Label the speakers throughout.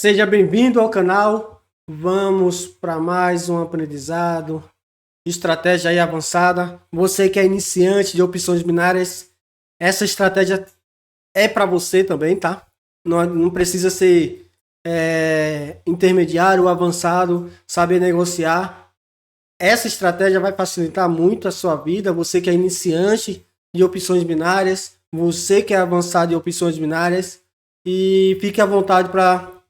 Speaker 1: Seja bem-vindo ao canal. Vamos para mais um aprendizado de estratégia aí avançada. Você que é iniciante de opções binárias, essa estratégia é para você também, tá? Não precisa ser intermediário ou avançado, saber negociar. Essa estratégia vai facilitar muito a sua vida. Você que é iniciante de opções binárias, você que é avançado em opções binárias, e fique à vontade para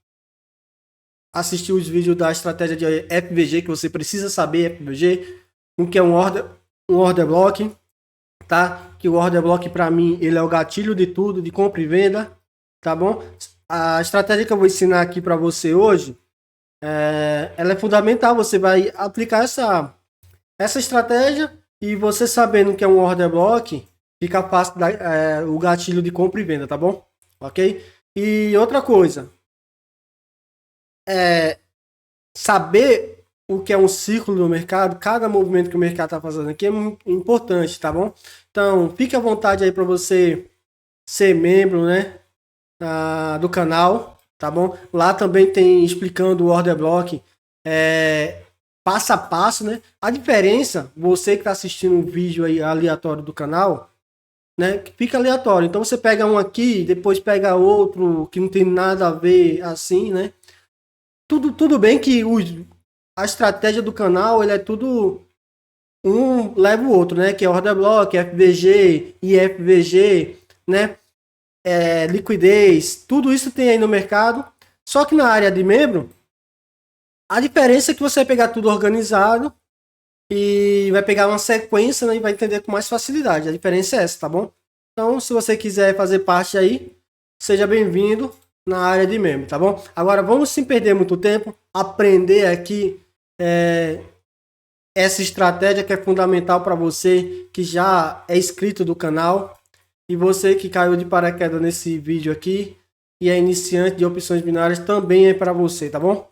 Speaker 1: assistir os vídeos da estratégia de FVG, que você precisa saber FVG, o que é um order block, tá? Que o order block para mim, ele é o gatilho de tudo, de compra e venda, tá bom? A estratégia que eu vou ensinar aqui para você hoje, ela é fundamental. Você vai aplicar essa estratégia e você sabendo que é um order block, fica fácil o gatilho de compra e venda, tá bom? Ok? E outra coisa, saber o que é um ciclo do mercado, cada movimento que o mercado está fazendo aqui é muito importante, tá bom? Então, fique à vontade aí para você ser membro, né, do canal, tá bom? Lá também tem explicando o order block, passo a passo, né? A diferença, você que está assistindo um vídeo aí aleatório do canal, né, fica aleatório. Então você pega um aqui, depois pega outro que não tem nada a ver assim, né? Tudo bem que a estratégia do canal, ele é tudo um leva o outro, né? Que é order block, FVG, IFVG, né? Liquidez, tudo isso tem aí no mercado. Só que na área de membro, a diferença é que você vai pegar tudo organizado e vai pegar uma sequência, né, e vai entender com mais facilidade. A diferença é essa, tá bom? Então, se você quiser fazer parte aí, seja bem-vindo na área de membro, tá bom? Agora, vamos sem perder muito tempo, aprender aqui essa estratégia que é fundamental para você que já é inscrito do canal e você que caiu de paraquedas nesse vídeo aqui e é iniciante de opções binárias, também é para você, tá bom?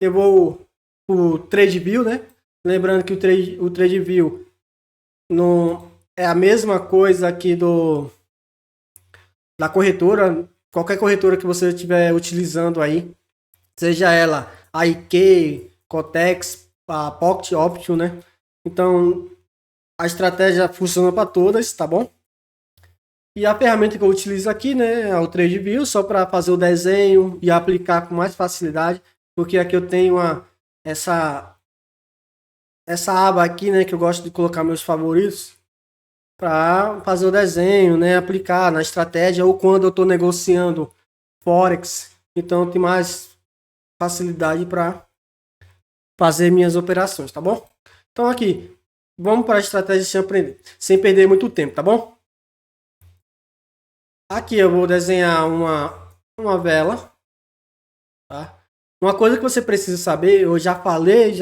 Speaker 1: Eu vou o TradeView, né? Lembrando que o TradeView não é a mesma coisa aqui da corretora. Qualquer corretora que você estiver utilizando aí, seja ela a IK, Cotex, a Pocket Option, né? Então, a estratégia funciona para todas, tá bom? E a ferramenta que eu utilizo aqui, né, é o TradeView, só para fazer o desenho e aplicar com mais facilidade, porque aqui eu tenho essa aba aqui, né, que eu gosto de colocar meus favoritos para fazer o desenho, né, aplicar na estratégia ou quando eu estou negociando Forex, então tem mais facilidade para fazer minhas operações, tá bom? Então aqui, vamos para a estratégia sem perder muito tempo, tá bom? Aqui eu vou desenhar uma vela, tá? Uma coisa que você precisa saber, eu já falei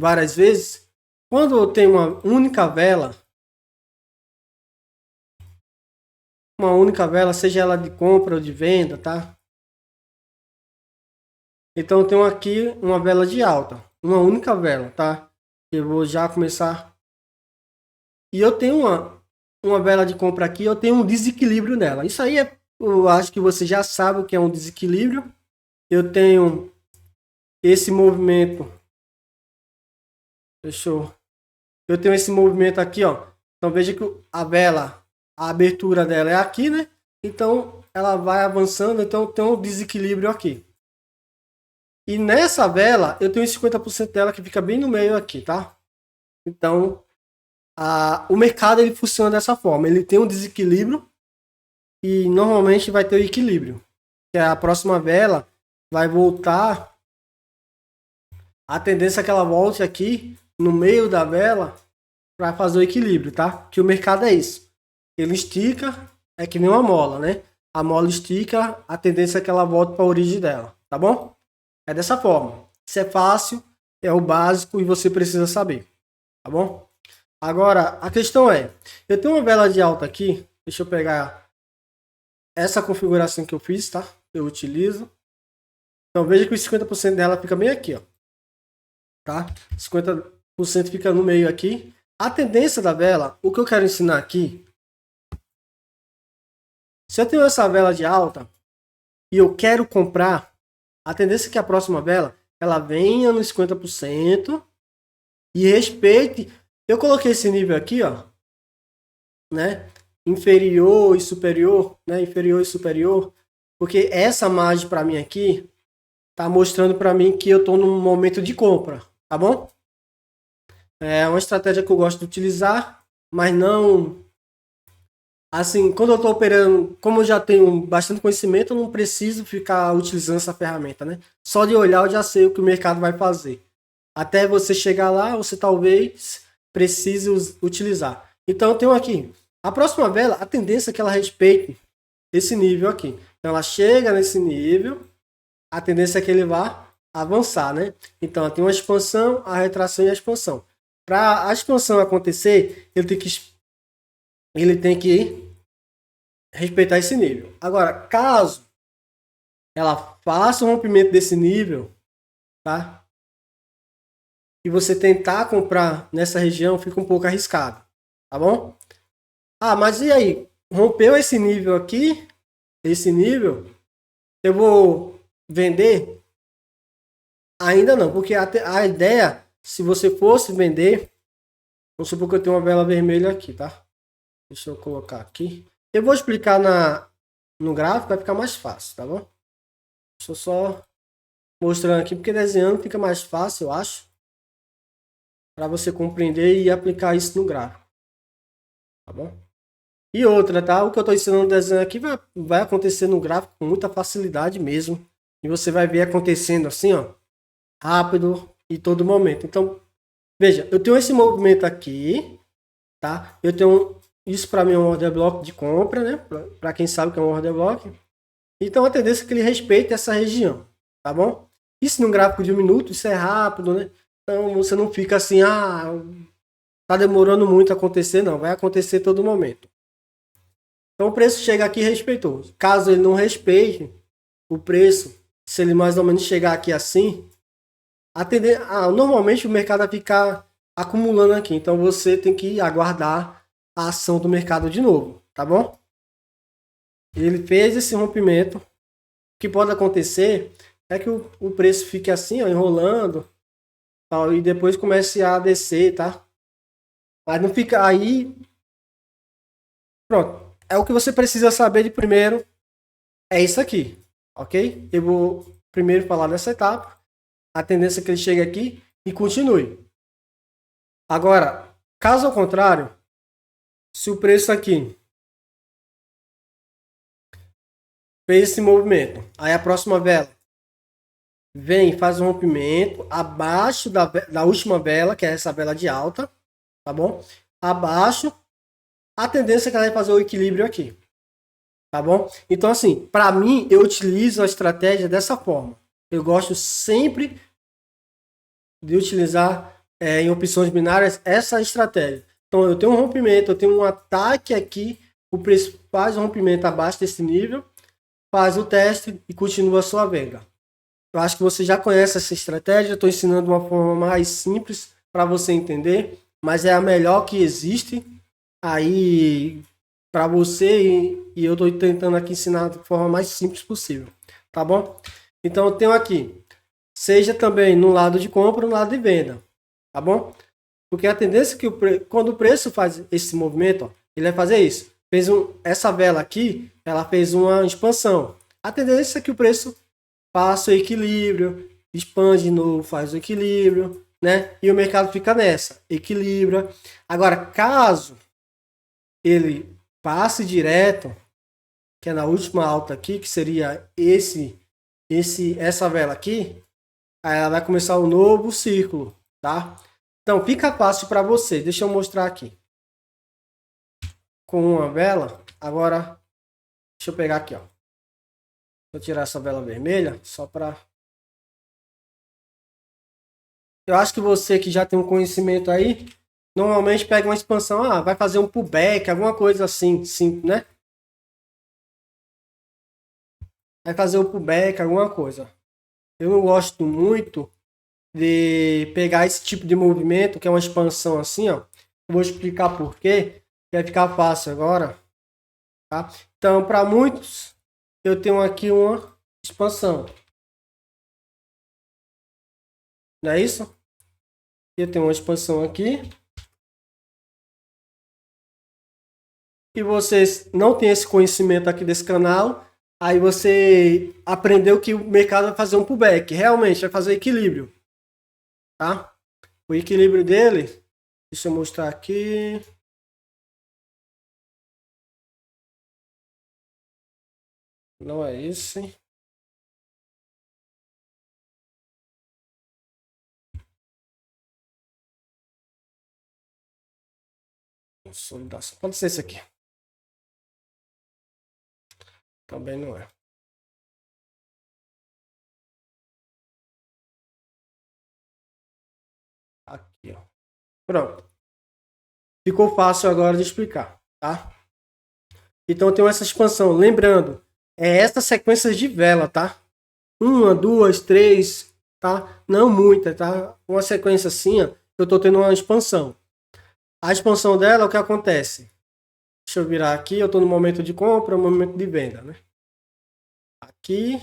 Speaker 1: várias vezes, quando eu tenho uma única vela, seja ela de compra ou de venda, tá? Então eu tenho aqui uma vela de alta, uma única vela, tá? Eu vou já começar. E eu tenho uma vela de compra aqui, eu tenho um desequilíbrio nela. Isso aí eu acho que você já sabe o que é um desequilíbrio. Eu tenho esse movimento. Eu tenho esse movimento aqui, ó. Então veja que a vela, a abertura dela é aqui, né? Então ela vai avançando, então tem um desequilíbrio aqui. E nessa vela eu tenho 50% dela que fica bem no meio aqui, tá? Então o mercado ele funciona dessa forma. Ele tem um desequilíbrio e normalmente vai ter o equilíbrio. Que a próxima vela vai voltar. A tendência é que ela volte aqui no meio da vela para fazer o equilíbrio, tá? Que o mercado é isso. Ele estica, é que nem uma mola, né? A mola estica, a tendência é que ela volte para a origem dela, tá bom? É dessa forma. Isso é fácil, é o básico e você precisa saber, tá bom? Agora, a questão é, eu tenho uma vela de alta aqui, deixa eu pegar essa configuração que eu fiz, tá? Eu utilizo. Então veja que os 50% dela fica bem aqui, ó. Tá? 50% fica no meio aqui. A tendência da vela, o que eu quero ensinar aqui, se eu tenho essa vela de alta e eu quero comprar, A tendência é que a próxima vela, ela venha nos 50% e respeite. Eu coloquei esse nível aqui, ó, né? Inferior e superior, né? Inferior e superior, porque essa margem para mim aqui tá mostrando para mim que eu tô num momento de compra, tá bom? É uma estratégia que eu gosto de utilizar, mas não assim, quando eu estou operando, como eu já tenho bastante conhecimento, eu não preciso ficar utilizando essa ferramenta, né? Só de olhar eu já sei o que o mercado vai fazer. Até você chegar lá, você talvez precise utilizar. Então eu tenho aqui, a próxima vela, a tendência é que ela respeite esse nível aqui. Então ela chega nesse nível, a tendência é que ele vá avançar, né? Então ela tem uma expansão, a retração e a expansão. Para a expansão acontecer, ele tem que respeitar esse nível. Agora, caso ela faça o rompimento desse nível, tá? E você tentar comprar nessa região, fica um pouco arriscado, tá bom? Ah, mas e aí? Rompeu esse nível aqui, esse nível, eu vou vender? Ainda não, porque a ideia, se você fosse vender, vamos supor que eu tenho uma vela vermelha aqui, tá? Deixa eu colocar aqui. Eu vou explicar no gráfico, vai ficar mais fácil, tá bom? Deixa eu só mostrando aqui, porque desenhando fica mais fácil, eu acho, para você compreender e aplicar isso no gráfico, tá bom? E outra, tá? O que eu estou ensinando no desenho aqui vai acontecer no gráfico com muita facilidade mesmo. E você vai ver acontecendo assim, ó, rápido e todo momento. Então, veja, eu tenho esse movimento aqui, tá? Eu tenho isso para mim é um order block de compra, né? Para quem sabe que é um order block. Então a tendência é que ele respeite essa região, tá bom? Isso num gráfico de 1 minuto, isso é rápido, né? Então você não fica assim, tá demorando muito a acontecer, não. Vai acontecer todo momento. Então o preço chega aqui respeitoso. Caso ele não respeite o preço, se ele mais ou menos chegar aqui assim, normalmente o mercado vai ficar acumulando aqui. Então você tem que aguardar a ação do mercado de novo, tá bom? Ele fez esse rompimento. O que pode acontecer é que o preço fique assim, ó, enrolando, tal, e depois comece a descer, tá? Mas não fica aí. Pronto. É o que você precisa saber de primeiro. É isso aqui, ok? Eu vou primeiro falar nessa etapa. A tendência é que ele chegue aqui e continue. Agora, caso ao contrário, se o preço aqui fez esse movimento, aí a próxima vela vem e faz um rompimento abaixo da última vela, que é essa vela de alta, tá bom? Abaixo, a tendência é que ela vai fazer o equilíbrio aqui, tá bom? Então, assim, para mim, eu utilizo a estratégia dessa forma. Eu gosto sempre de utilizar em opções binárias essa estratégia. Então, eu tenho um rompimento, eu tenho um ataque aqui, o preço faz um rompimento abaixo desse nível, faz o teste e continua a sua venda. Eu acho que você já conhece essa estratégia, estou ensinando de uma forma mais simples para você entender, mas é a melhor que existe aí para você e eu estou tentando aqui ensinar da forma mais simples possível, tá bom? Então eu tenho aqui, seja também no lado de compra ou no lado de venda, tá bom? Porque a tendência é que quando o preço faz esse movimento, ó, ele vai fazer isso. Essa vela aqui, ela fez uma expansão. A tendência é que o preço faça o equilíbrio, expande de novo, faz o equilíbrio, né? E o mercado fica nessa, equilibra. Agora, caso ele passe direto, que é na última alta aqui, que seria essa vela aqui, aí ela vai começar um novo círculo, tá? Então, fica fácil para você. Deixa eu mostrar aqui. Com uma vela, agora, deixa eu pegar aqui, ó. Vou tirar essa vela vermelha, só para... Eu acho que você que já tem um conhecimento aí, normalmente pega uma expansão, vai fazer um pullback, alguma coisa assim, sim, né? Vai fazer um pullback, alguma coisa. Eu não gosto muito de pegar esse tipo de movimento, que é uma expansão assim, ó. Eu vou explicar por quê, que vai ficar fácil agora, tá? Então, para muitos, eu tenho aqui uma expansão. Não é isso? Eu tenho uma expansão aqui. E vocês não têm esse conhecimento aqui desse canal, aí você aprendeu que o mercado vai fazer um pullback. Realmente, vai fazer equilíbrio. Tá? O equilíbrio dele, deixa eu mostrar aqui. Não é esse. Consolidação. Pode ser esse aqui. Também não é. Aqui, ó. Pronto. Ficou fácil agora de explicar, tá? Então tem essa expansão. Lembrando, é essa sequência de vela, tá? Uma, duas, três, tá? Não muita, tá? Uma sequência assim, ó, eu tô tendo uma expansão. A expansão dela, o que acontece? Deixa eu virar aqui, eu estou no momento de compra, no momento de venda, né? Aqui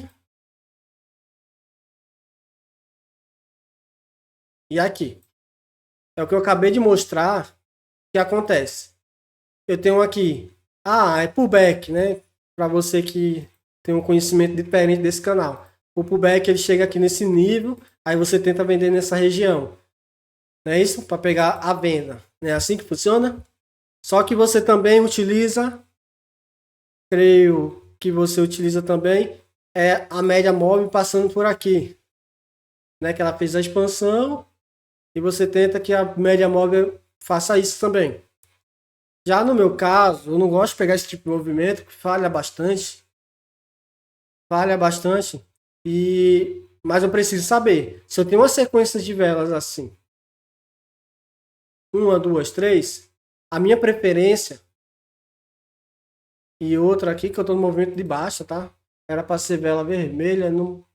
Speaker 1: e aqui. É o que eu acabei de mostrar que acontece. Eu tenho aqui, é pullback, né? Para você que tem um conhecimento diferente desse canal. O pullback ele chega aqui nesse nível, aí você tenta vender nessa região. Não é isso? Para pegar a venda. Não é assim que funciona? Só que você também utiliza, creio que você utiliza também, é a média móvel passando por aqui. Né, que ela fez a expansão e você tenta que a média móvel faça isso também. Já no meu caso, eu não gosto de pegar esse tipo de movimento, que falha bastante, mas eu preciso saber, se eu tenho uma sequência de velas assim, uma, duas, três, a minha preferência, e outra aqui que eu estou no movimento de baixa, tá? Era para ser vela vermelha, não,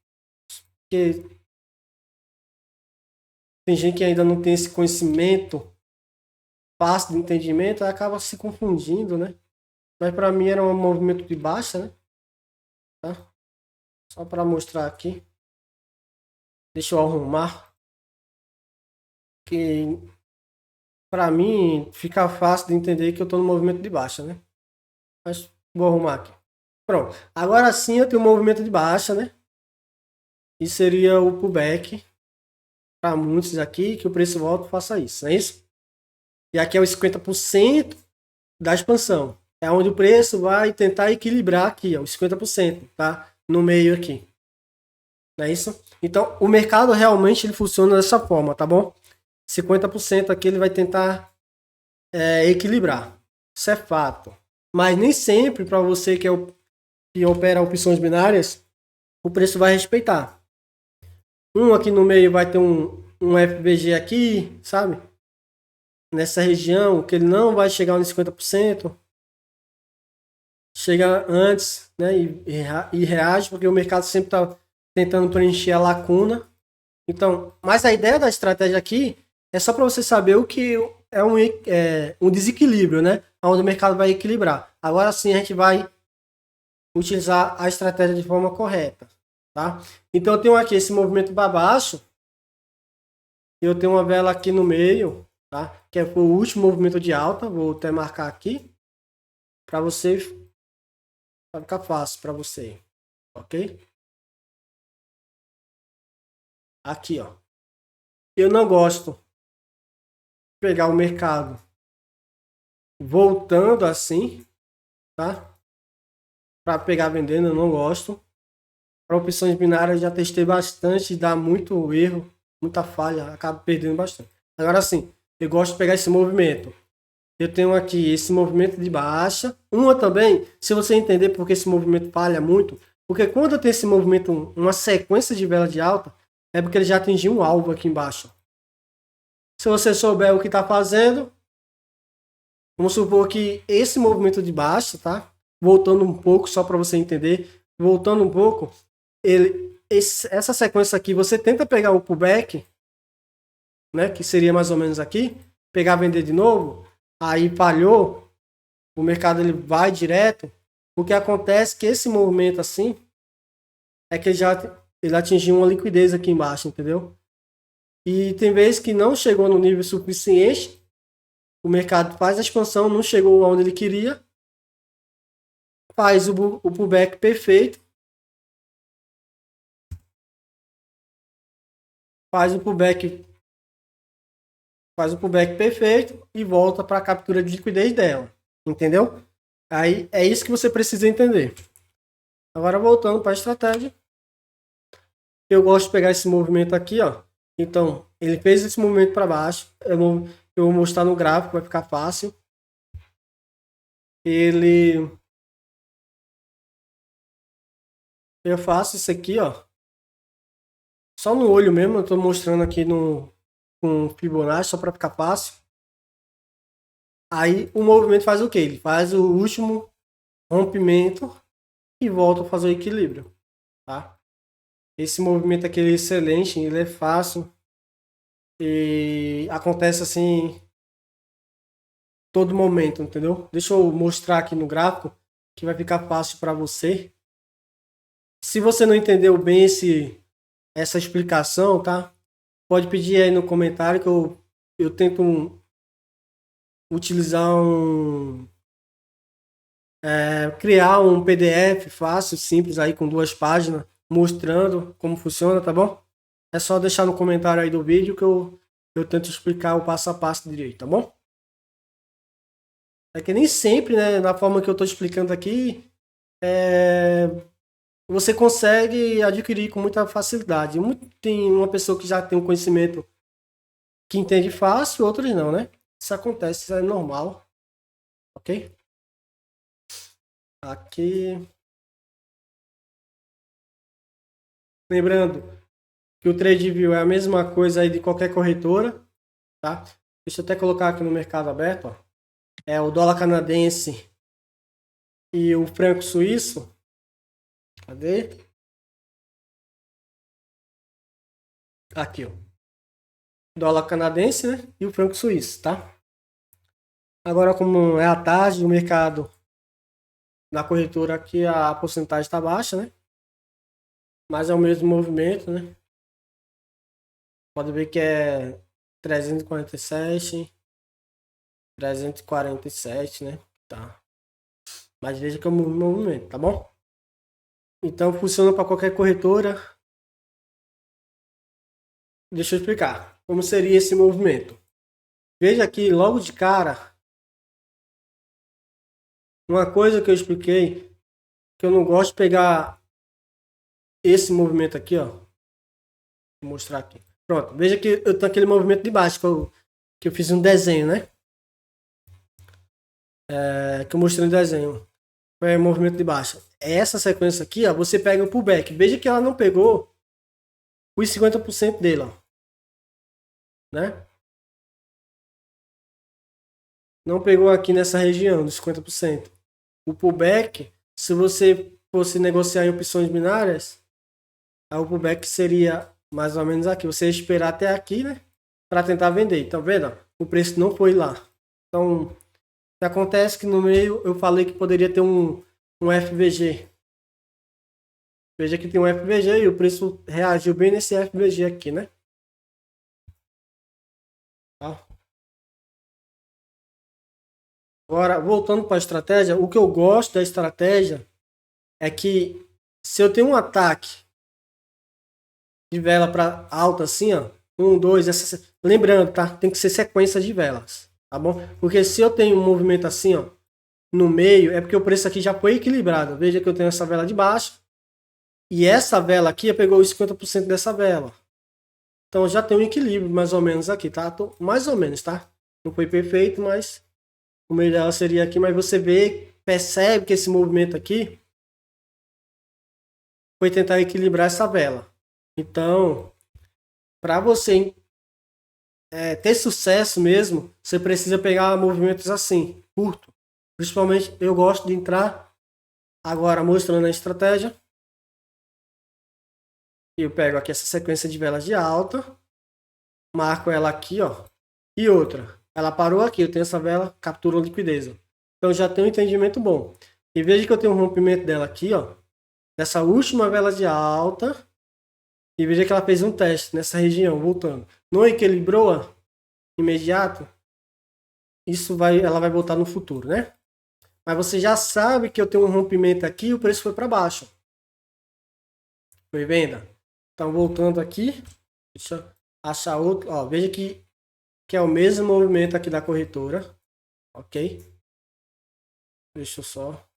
Speaker 1: porque tem gente que ainda não tem esse conhecimento fácil de entendimento, acaba se confundindo, né? Mas para mim era um movimento de baixa, né? Tá? Só para mostrar aqui. Deixa eu arrumar. Que para mim fica fácil de entender que eu estou no movimento de baixa, né? Mas vou arrumar aqui. Pronto. Agora sim eu tenho um movimento de baixa, né? E seria o pullback. Para muitos aqui, que o preço volta faça isso, não é isso? E aqui é os 50% da expansão. É onde o preço vai tentar equilibrar aqui, ó, os 50%, tá? No meio aqui. Não é isso? Então, o mercado realmente ele funciona dessa forma, tá bom? 50% aqui ele vai tentar equilibrar. Isso é fato. Mas nem sempre, para você que opera opções binárias, o preço vai respeitar. Um aqui no meio vai ter um FBG aqui, sabe? Nessa região, que ele não vai chegar nos 50%. Chega antes, né? E reage, porque o mercado sempre está tentando preencher a lacuna. Então, mas a ideia da estratégia aqui é só para você saber o que é um desequilíbrio, né? Onde o mercado vai equilibrar. Agora sim a gente vai utilizar a estratégia de forma correta, tá? Então eu tenho aqui esse movimento para baixo. Eu tenho uma vela aqui no meio, tá? Que é o último movimento de alta. Vou até marcar aqui para você, para ficar fácil para você, ok? Aqui, ó. Eu não gosto de pegar o mercado voltando assim, tá? Para pegar vendendo, eu não gosto. Para opções binárias, já testei bastante, dá muito erro, muita falha, acabo perdendo bastante. Agora sim, eu gosto de pegar esse movimento. Eu tenho aqui esse movimento de baixa. Uma também, se você entender porque esse movimento falha muito, porque quando eu tenho esse movimento, uma sequência de vela de alta, é porque ele já atingiu um alvo aqui embaixo. Se você souber o que está fazendo, vamos supor que esse movimento de baixa, tá? Voltando um pouco, só para você entender, voltando um pouco, essa sequência aqui, você tenta pegar o pullback, né? Que seria mais ou menos aqui, pegar, vender de novo, aí falhou, o mercado ele vai direto. O que acontece é que esse movimento assim é que ele atingiu uma liquidez aqui embaixo, entendeu? E tem vezes que não chegou no nível suficiente, o mercado faz a expansão, não chegou aonde ele queria, faz o pullback perfeito, faz o pullback, faz o pullback perfeito e volta para a captura de liquidez dela, entendeu? Aí é isso que você precisa entender. Agora voltando para a estratégia, eu gosto de pegar esse movimento aqui, ó. Então, ele fez esse movimento para baixo, eu vou mostrar no gráfico, vai ficar fácil. Eu faço isso aqui, ó, só no olho mesmo, eu tô mostrando aqui no com Fibonacci só para ficar fácil. Aí o movimento faz o quê? Ele faz o último rompimento e volta a fazer o equilíbrio, tá? Esse movimento aqui é excelente, ele é fácil e acontece assim todo momento, entendeu? Deixa eu mostrar aqui no gráfico que vai ficar fácil para você. Se você não entendeu bem essa explicação, tá? Pode pedir aí no comentário que eu tento utilizar criar um PDF fácil, simples aí com 2 páginas mostrando como funciona, tá bom? É só deixar no comentário aí do vídeo que eu tento explicar o passo a passo direito, tá bom? É que nem sempre, né, na forma que eu tô explicando aqui, você consegue adquirir com muita facilidade. Tem uma pessoa que já tem um conhecimento que entende fácil, outros não, né? Isso acontece, isso é normal, ok? Aqui. Lembrando que o TradeView é a mesma coisa aí de qualquer corretora, tá? Deixa eu até colocar aqui no mercado aberto, ó. É o dólar canadense e o franco suíço. Cadê? Aqui, ó. Dólar canadense, né? E o franco suíço, tá? Agora, como é a tarde, o mercado na corretora aqui, a porcentagem está baixa, né? Mas é o mesmo movimento, né? Pode ver que é 347, 347, né? Tá. Mas veja que é o mesmo movimento, tá bom? Então funciona para qualquer corretora. Deixa eu explicar como seria esse movimento. Veja aqui logo de cara uma coisa que eu expliquei que eu não gosto de pegar esse movimento aqui, ó. Vou mostrar aqui. Pronto, veja que eu tenho aquele movimento de baixo que eu fiz um desenho, né? Que eu mostrei no desenho. É o movimento de baixo. Essa sequência aqui, ó, você pega o pullback. Veja que ela não pegou os 50% dele, ó. Né? Não pegou aqui nessa região dos 50%. O pullback, se você fosse negociar em opções binárias, o pullback seria mais ou menos aqui. Você ia esperar até aqui, né? Para tentar vender. Então, vendo? O preço não foi lá. Então, acontece que no meio eu falei que poderia ter um FVG. Veja que tem um FVG e o preço reagiu bem nesse FVG aqui, né? Tá? Agora, voltando para a estratégia, o que eu gosto da estratégia é que se eu tenho um ataque de vela para alta assim, ó, um, dois, lembrando, tá? Tem que ser sequência de velas, tá bom? Porque se eu tenho um movimento assim, ó, no meio, é porque o preço aqui já foi equilibrado. Veja que eu tenho essa vela de baixo e essa vela aqui pegou os 50% dessa vela. Então já tem um equilíbrio mais ou menos aqui, tá? Mais ou menos, tá? Não foi perfeito, mas o meio dela seria aqui, mas você vê, percebe que esse movimento aqui foi tentar equilibrar essa vela. Então, para você ter sucesso mesmo, você precisa pegar movimentos assim, curto. Principalmente, eu gosto de entrar agora mostrando a estratégia. Eu pego aqui essa sequência de velas de alta, marco ela aqui, ó, e outra. Ela parou aqui, eu tenho essa vela, capturou liquidez. Então já tenho um entendimento bom. E veja que eu tenho um rompimento dela aqui, ó, dessa última vela de alta E veja que ela fez um teste nessa região, voltando. Não equilibrou imediato, ela vai voltar no futuro, né? Mas você já sabe que eu tenho um rompimento aqui e o preço foi para baixo. Foi venda? Então, voltando aqui, deixa eu achar outro. Ó, veja que é o mesmo movimento aqui da corretora. Ok? Deixa eu só.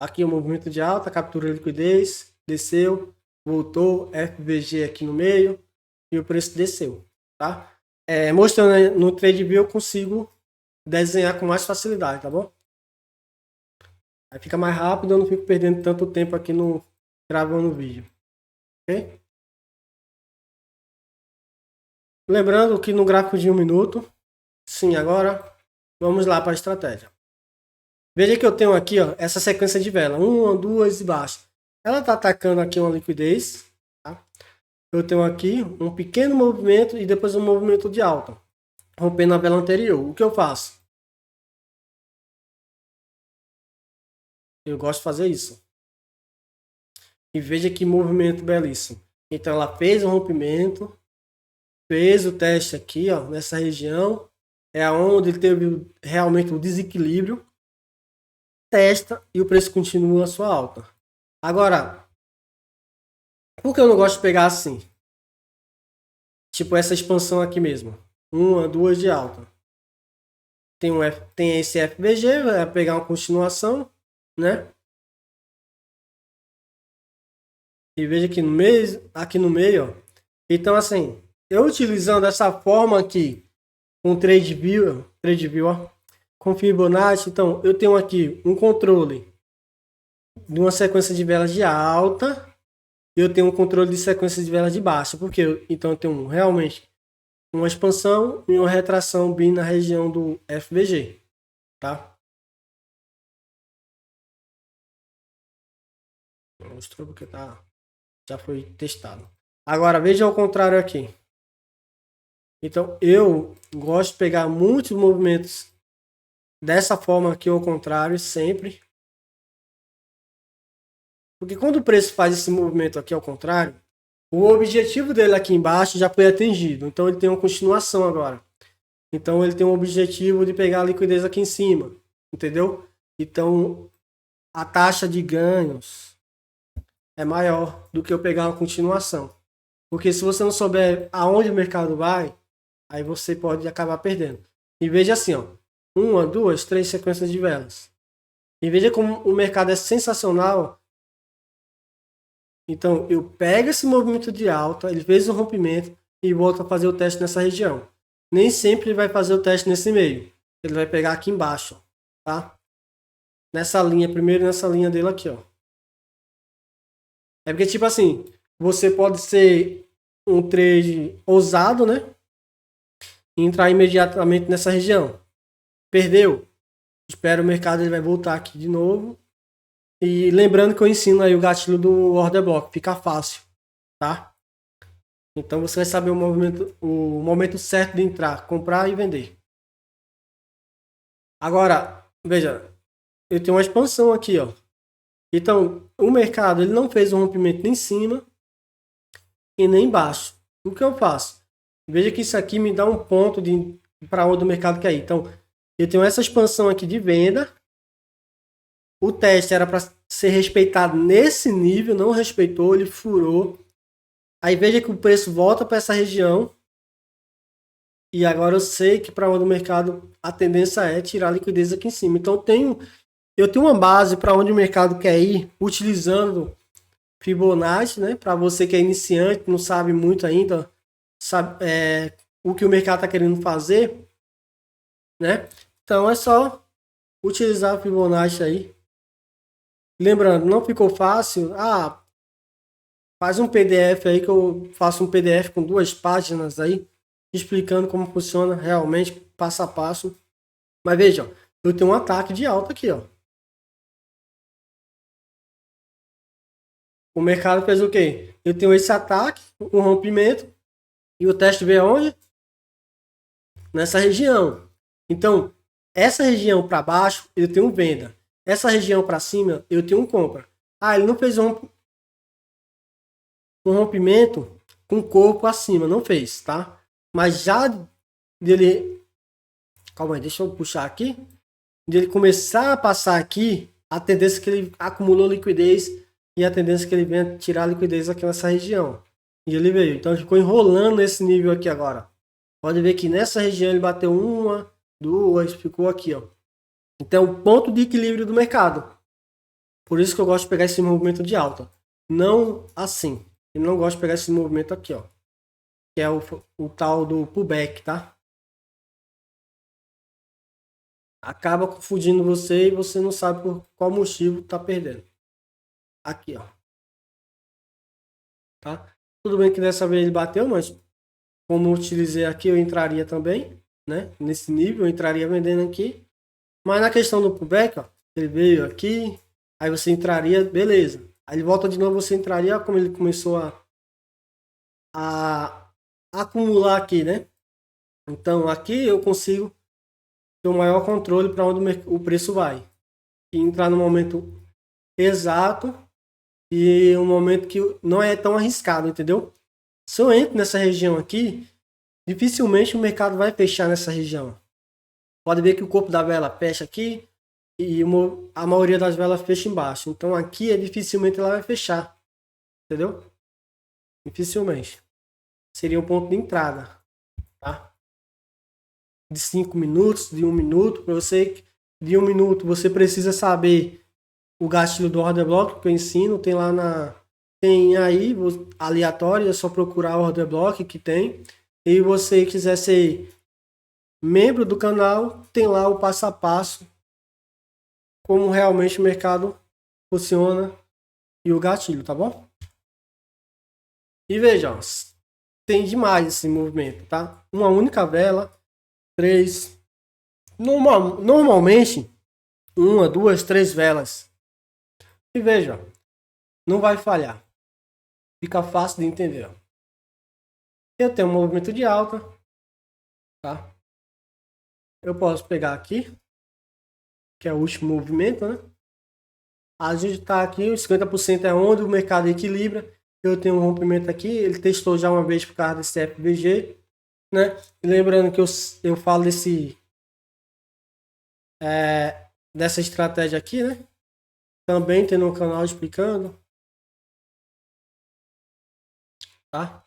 Speaker 1: Aqui o movimento de alta, captura de liquidez, desceu, voltou, FVG aqui no meio e o preço desceu, tá? Mostrando no TradeView eu consigo desenhar com mais facilidade, tá bom? Aí fica mais rápido, eu não fico perdendo tanto tempo aqui no gravando o vídeo, ok? Lembrando que no gráfico de 1 minuto, sim, agora vamos lá para a estratégia. Veja que eu tenho aqui, ó, essa sequência de vela, 1, 2 e baixo. Ela está atacando aqui uma liquidez, tá? Eu tenho aqui um pequeno movimento e depois um movimento de alta, rompendo a vela anterior. O que eu faço? Eu gosto de fazer isso. E veja que movimento belíssimo. Então ela fez um rompimento, fez o teste aqui, ó, nessa região, é onde teve realmente um desequilíbrio, testa e o preço continua a sua alta. Agora, por que eu não gosto de pegar assim? Tipo essa expansão aqui mesmo. 1, 2 de alta. Tem esse FVG, vai pegar uma continuação, né? E veja aqui no meio, ó. Então assim, eu utilizando essa forma aqui com TradeView, ó, com Fibonacci, então eu tenho aqui um controle de uma sequência de velas de alta, e eu tenho um controle de sequência de velas de baixa, porque então eu tenho realmente uma expansão e uma retração bem na região do FVG, tá? Mostrou porque já foi testado. Agora veja ao contrário aqui. Então eu gosto de pegar muitos movimentos dessa forma aqui ao contrário sempre. Porque quando o preço faz esse movimento aqui ao contrário, o objetivo dele aqui embaixo já foi atingido. Então ele tem uma continuação agora. Então ele tem um objetivo de pegar a liquidez aqui em cima. Entendeu? Então a taxa de ganhos é maior do que eu pegar uma continuação. Porque se você não souber aonde o mercado vai, aí você pode acabar perdendo. E veja assim, ó, 1, 2, 3 sequências de velas. E veja como o mercado é sensacional. Então eu pego esse movimento de alta, ele fez um rompimento e volta a fazer o teste nessa região. Nem sempre ele vai fazer o teste nesse meio. Ele vai pegar aqui embaixo, tá? Nessa linha, primeiro nessa linha dele aqui, ó. É porque, tipo assim, você pode ser um trade ousado, né? E entrar imediatamente nessa região. Perdeu. Espera o mercado, ele vai voltar aqui de novo. E lembrando que eu ensino aí o gatilho do order block. Fica fácil, tá? Então você vai saber o momento certo de entrar, comprar e vender. Agora, veja, eu tenho uma expansão aqui, ó. Então, o mercado ele não fez um rompimento nem em cima e nem embaixo. O que eu faço? Veja que isso aqui me dá um ponto para onde o mercado quer ir. Então, eu tenho essa expansão aqui de venda. O teste era para ser respeitado nesse nível, não respeitou, ele furou. Aí veja que o preço volta para essa região. E agora eu sei que para onde o mercado, a tendência é tirar a liquidez aqui em cima. Então eu tenho uma base para onde o mercado quer ir, utilizando Fibonacci, né? Para você que é iniciante, não sabe muito ainda, sabe o que o mercado está querendo fazer, né? Então é só utilizar o Fibonacci aí. Lembrando, não ficou fácil? Faz um PDF aí que eu faço um PDF com 2 páginas aí, explicando como funciona realmente, passo a passo. Mas veja, ó, eu tenho um ataque de alta aqui, ó. O mercado fez o quê? Eu tenho esse ataque, um rompimento, e o teste veio aonde? Nessa região. Então, essa região para baixo, eu tenho venda. Essa região para cima, eu tenho compra. Ele não fez um rompimento com o corpo acima, não fez, tá? Mas já dele, calma aí, deixa eu puxar aqui, dele começar a passar aqui, a tendência que ele acumulou liquidez e a tendência que ele venha tirar liquidez aqui nessa região. E ele veio, então ele ficou enrolando nesse nível aqui agora. Pode ver que nessa região ele bateu uma, duas, ficou aqui, ó. Então, o ponto de equilíbrio do mercado. Por isso que eu gosto de pegar esse movimento de alta. Não assim. Eu não gosto de pegar esse movimento aqui, ó. Que é o tal do pullback, tá? Acaba confundindo você e você não sabe por qual motivo tá perdendo. Aqui, ó. Tá? Tudo bem que dessa vez ele bateu, mas como eu utilizei aqui, eu entraria também, né? Nesse nível, eu entraria vendendo aqui. Mas na questão do pullback, ó, ele veio aqui, aí você entraria, beleza. Aí ele volta de novo, você entraria, como ele começou a acumular aqui, né? Então aqui eu consigo ter um maior controle para onde o preço vai. E entrar no momento exato e um momento que não é tão arriscado, entendeu? Se eu entro nessa região aqui, dificilmente o mercado vai fechar nessa região. Pode ver que o corpo da vela fecha aqui e a maioria das velas fecha embaixo. Então aqui dificilmente ela vai fechar, entendeu? Dificilmente. Seria o ponto de entrada, tá? De 5 minutos, de 1 minuto. Para você, de 1 minuto, você precisa saber o gatilho do order block que eu ensino. Tem lá tem aí, aleatório, é só procurar o order block que tem. E você quiser ser membro do canal, tem lá o passo a passo como realmente o mercado funciona e o gatilho, tá bom? E veja, ó, tem demais esse movimento, tá? Uma única vela, 3. Normalmente, uma, duas, 3 velas. E veja, não vai falhar. Fica fácil de entender. Ó. Eu tenho um movimento de alta, tá? Eu posso pegar aqui, que é o último movimento, né? A gente tá aqui, os 50% é onde o mercado equilibra. Eu tenho um rompimento aqui, ele testou já uma vez por causa desse FVG, né? E lembrando que eu falo dessa estratégia aqui, né? Também tem no canal explicando, tá?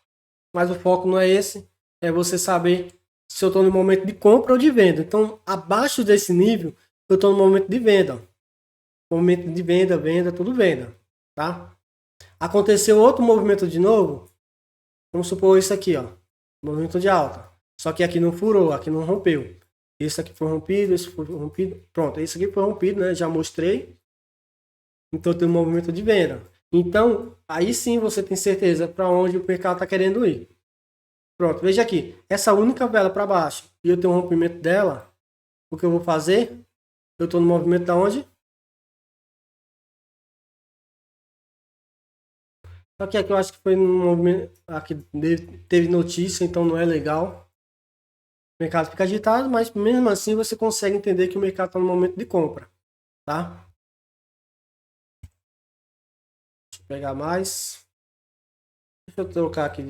Speaker 1: Mas o foco não é esse, é você saber se eu estou no momento de compra ou de venda. Então, abaixo desse nível, eu estou no momento de venda. Momento de venda, venda, tudo venda, tá? Aconteceu outro movimento de novo, vamos supor isso aqui, ó, movimento de alta. Só que aqui não furou, aqui não rompeu. Esse aqui foi rompido, esse foi rompido. Pronto, esse aqui foi rompido, né? Já mostrei. Então tem um movimento de venda. Então, aí sim você tem certeza para onde o mercado está querendo ir. Pronto, veja aqui. Essa única vela para baixo e eu tenho um rompimento dela, o que eu vou fazer? Eu estou no movimento da onde? Só que aqui eu acho que foi no movimento. Aqui teve notícia, então não é legal. O mercado fica agitado, mas mesmo assim você consegue entender que o mercado está no momento de compra. Tá? Deixa eu pegar mais. Deixa eu trocar aqui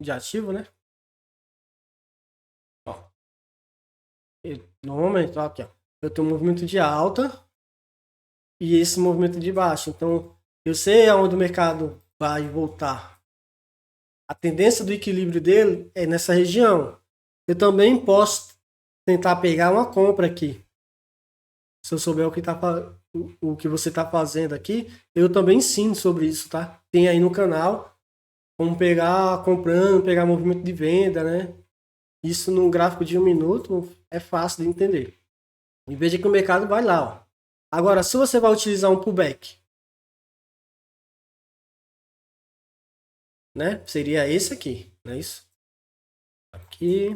Speaker 1: de ativo, né? Ó. Normalmente, ó, aqui, ó. Eu tenho um movimento de alta e esse movimento de baixa. Então, eu sei aonde o mercado vai voltar. A tendência do equilíbrio dele é nessa região. Eu também posso tentar pegar uma compra aqui. Se eu souber o que você está fazendo aqui, eu também ensino sobre isso, tá? Tem aí no canal como pegar comprando, pegar movimento de venda, né? Isso num gráfico de 1 minuto é fácil de entender. E veja que o mercado vai lá, ó. Agora, se você vai utilizar um pullback, né? Seria esse aqui, não é isso? Aqui,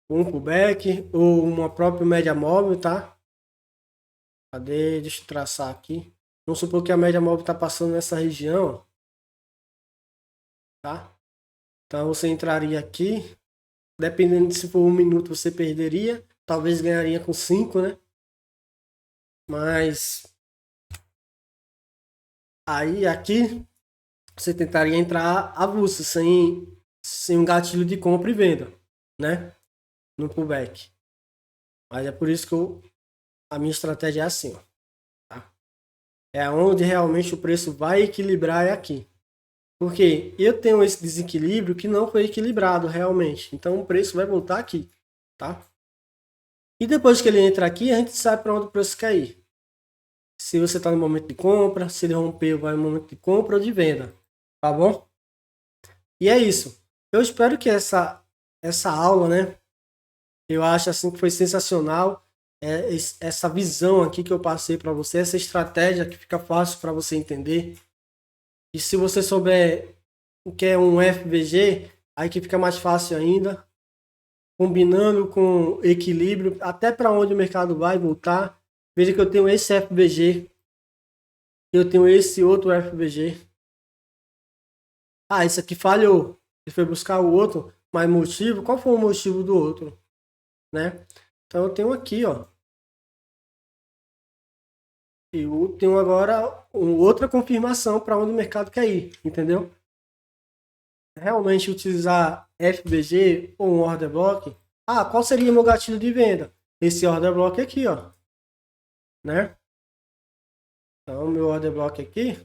Speaker 1: um pullback ou uma própria média móvel, tá? Cadê? Deixa eu traçar aqui. Vamos supor que a média móvel está passando nessa região, tá? Então você entraria aqui, dependendo de se for 1 minuto você perderia, talvez ganharia com 5, né? Mas Aí aqui você tentaria entrar avulso, sem um gatilho de compra e venda, né? No pullback. Mas é por isso que a minha estratégia é assim, ó, tá? É onde realmente o preço vai equilibrar é aqui. Porque eu tenho esse desequilíbrio que não foi equilibrado realmente. Então o preço vai voltar aqui, tá? E depois que ele entra aqui, a gente sabe para onde o preço quer ir. Se você está no momento de compra, se ele rompeu, vai no momento de compra ou de venda, tá bom? E é isso. Eu espero que essa aula, né? Eu acho assim que foi sensacional. Essa visão aqui que eu passei para você, essa estratégia que fica fácil para você entender. E se você souber o que é um FVG, aí que fica mais fácil ainda, combinando com equilíbrio, até para onde o mercado vai voltar. Veja que eu tenho esse FVG, eu tenho esse outro FVG. Ah, esse aqui falhou. Ele foi buscar o outro, mas motivo, qual foi o motivo do outro, né? Então eu tenho aqui, ó. Eu tenho agora outra confirmação para onde o mercado quer ir, entendeu? Realmente utilizar FBG ou um order block. Ah, qual seria o meu gatilho de venda? Esse order block aqui, ó, né? Então, meu order block aqui,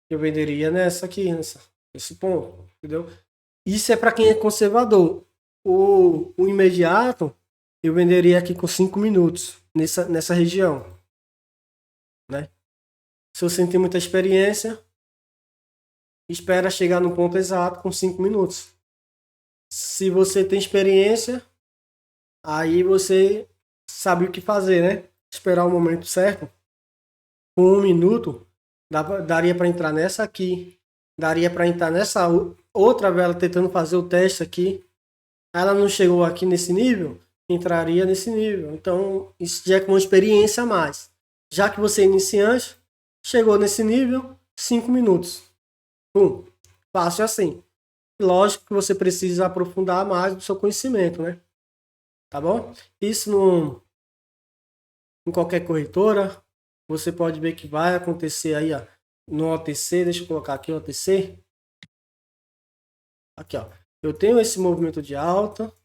Speaker 1: eu venderia nessa aqui, nesse ponto, entendeu? Isso é para quem é conservador. O imediato, eu venderia aqui com 5 minutos, nessa região, né? Se você tem muita experiência, espera chegar no ponto exato com 5 minutos. Se você tem experiência, aí você sabe o que fazer, né? Esperar o momento certo. Com 1 minuto, daria para entrar nessa aqui, daria para entrar nessa outra vela tentando fazer o teste aqui. Ela não chegou aqui nesse nível, entraria nesse nível. Então, isso já é com uma experiência a mais. Já que você é iniciante, chegou nesse nível, 5 minutos. Pum, fácil assim. Lógico que você precisa aprofundar mais do seu conhecimento, né? Tá bom? Isso em qualquer corretora, você pode ver que vai acontecer aí, ó, no OTC, deixa eu colocar aqui o OTC. Aqui, ó. Eu tenho esse movimento de alta,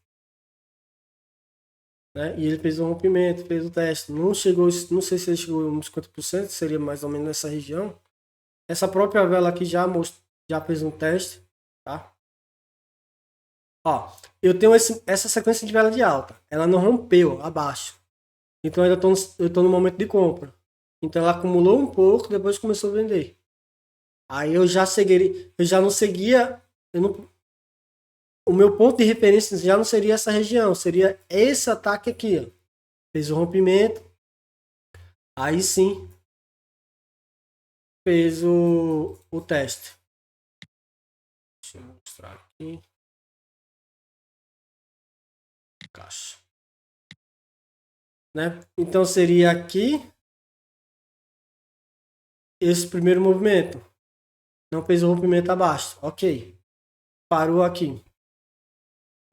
Speaker 1: né? E ele fez um rompimento, fez o teste. Não chegou, não sei se ele chegou uns 50%, seria mais ou menos nessa região. Essa própria vela aqui já fez um teste, tá? Ó, eu tenho essa sequência de vela de alta. Ela não rompeu abaixo. Então eu tô no momento de compra. Então ela acumulou um pouco, depois começou a vender. Aí eu já não seguia, o meu ponto de referência já não seria essa região, seria esse ataque aqui, ó. Fez o rompimento. Aí sim fez o teste. Deixa eu mostrar aqui. Caixa. Né? Então seria aqui esse primeiro movimento. Não fez o rompimento abaixo. Ok. Parou aqui.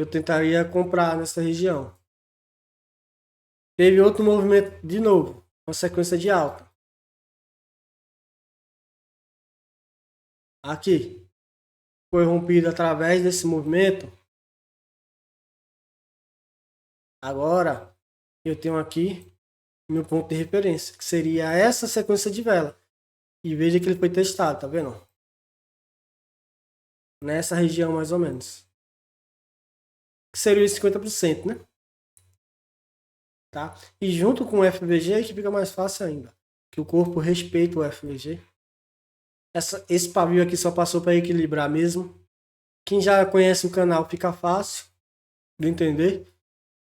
Speaker 1: Eu tentaria comprar nessa região. Teve outro movimento de novo. Uma sequência de alta. Aqui. Foi rompido através desse movimento. Agora eu tenho aqui meu ponto de referência, que seria essa sequência de vela. E veja que ele foi testado, tá vendo? Nessa região mais ou menos. Que seria os 50%, né? Tá? E junto com o FVG que fica mais fácil ainda. Que o corpo respeita o FVG. Esse pavio aqui só passou para equilibrar mesmo. Quem já conhece o canal fica fácil de entender,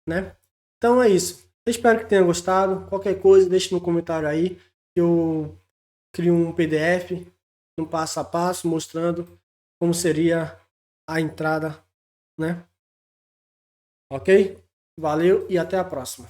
Speaker 1: né? Então é isso. Eu espero que tenha gostado. Qualquer coisa, deixe no comentário aí. Eu crio um PDF, um passo a passo, mostrando como seria a entrada, né? Ok? Valeu e até a próxima.